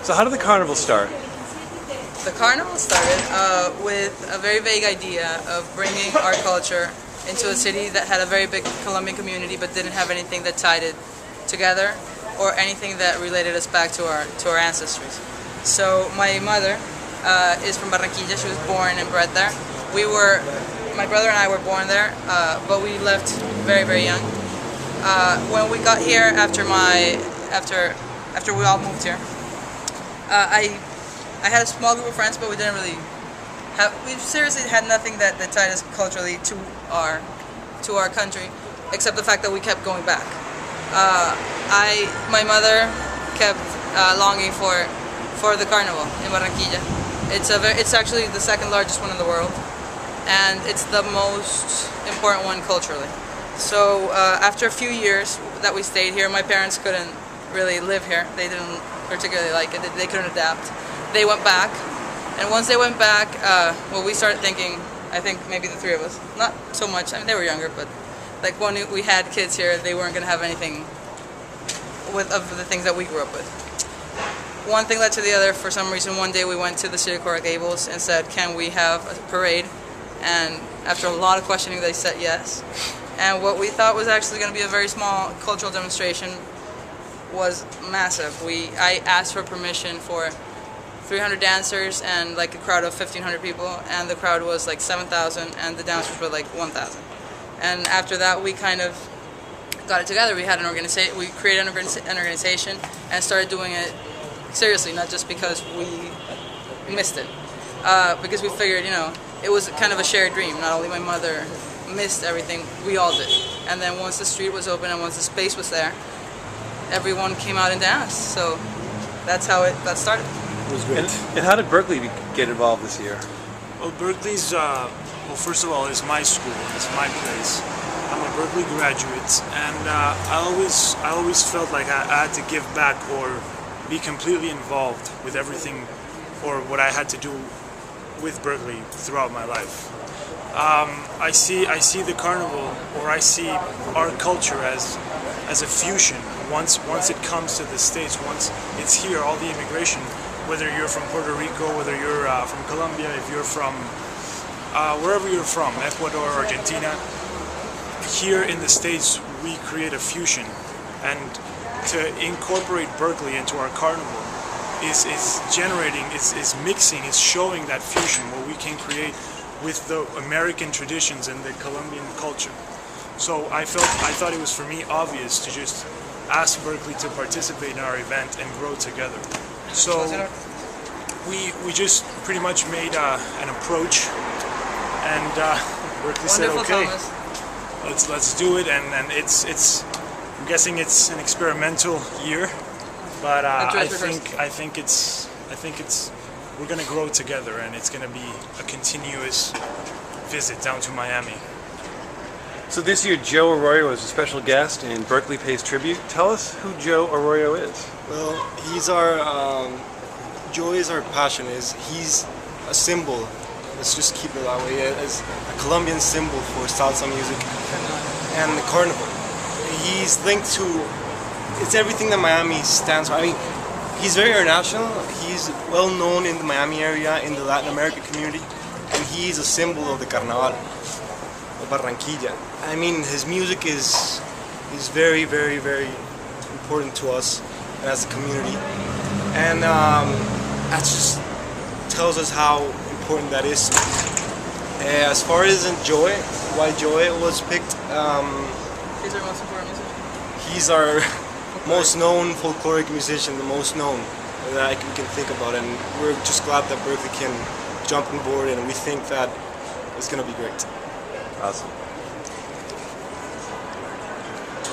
So how did the carnival start? The carnival started with a very vague idea of bringing our culture into a city that had a very big Colombian community but didn't have anything that tied it together or anything that related us back to our ancestries. So my mother is from Barranquilla. She was born and bred there. My brother and I were born there, but we left very, very young. When we got here after we all moved here, I had a small group of friends, but we didn't really we seriously had nothing that tied us culturally to our country, except the fact that we kept going back. My mother kept longing for the carnival in Barranquilla. It's actually the second largest one in the world, and it's the most important one culturally. So after a few years that we stayed here, my parents couldn't really live here. They didn't particularly like it. They couldn't adapt. They went back, and once they went back, we started thinking, I think maybe the three of us, not so much, I mean they were younger, but like when we had kids here, they weren't going to have anything of the things that we grew up with. One thing led to the other. For some reason, one day we went to the city of Coral Gables and said, can we have a parade? And after a lot of questioning, they said yes. And what we thought was actually going to be a very small cultural demonstration was massive. I asked for permission for 300 dancers and like a crowd of 1,500 people, and the crowd was like 7,000 and the dancers were like 1,000. And after that we kind of got it together. We had an organization, we created an organization and started doing it seriously, not just because we missed it. Because we figured, it was kind of a shared dream. Not only my mother missed everything, we all did. And then once the street was open and once the space was there, everyone came out and danced. So that's how it got started. It was great. And how did Berklee get involved this year? Well, Berklee's, first of all, it's my school, it's my place. I'm a Berklee graduate, and I always felt like I had to give back or be completely involved with everything or what I had to do with Berklee throughout my life. I see the carnival, or I see our culture as a fusion. Once it comes to the States, once it's here, all the immigration, whether you're from Puerto Rico, whether you're from Colombia, if you're from wherever you're from, Ecuador, Argentina, here in the States we create a fusion, and to incorporate Berklee into our carnival is generating, is mixing, is showing that fusion, what we can create with the American traditions and the Colombian culture. So I thought it was for me obvious to just ask Berklee to participate in our event and grow together. So we just pretty much made an approach, and Berklee said, okay, let's do it. And it's I'm guessing it's an experimental year, but I think it's we're gonna grow together, and it's gonna be a continuous visit down to Miami. So this year Joe Arroyo is a special guest and Berklee pays tribute. Tell us who Joe Arroyo is. Well, he's Joe is our passion. He's a symbol. Let's just keep it that way. As a Colombian symbol for salsa music and the carnival. He's linked to, it's everything that Miami stands for. I mean, he's very international. He's well known in the Miami area, in the Latin American community, and he's a symbol of the Carnaval de Barranquilla. I mean, his music is very, very, very important to us and as a community, and that just tells us how important that is. As far as why Joe was picked, He's our most important musician. He's our most known folkloric musician, the most known that we can think about, and we're just glad that Berklee can jump on board, and we think that it's going to be great. Awesome.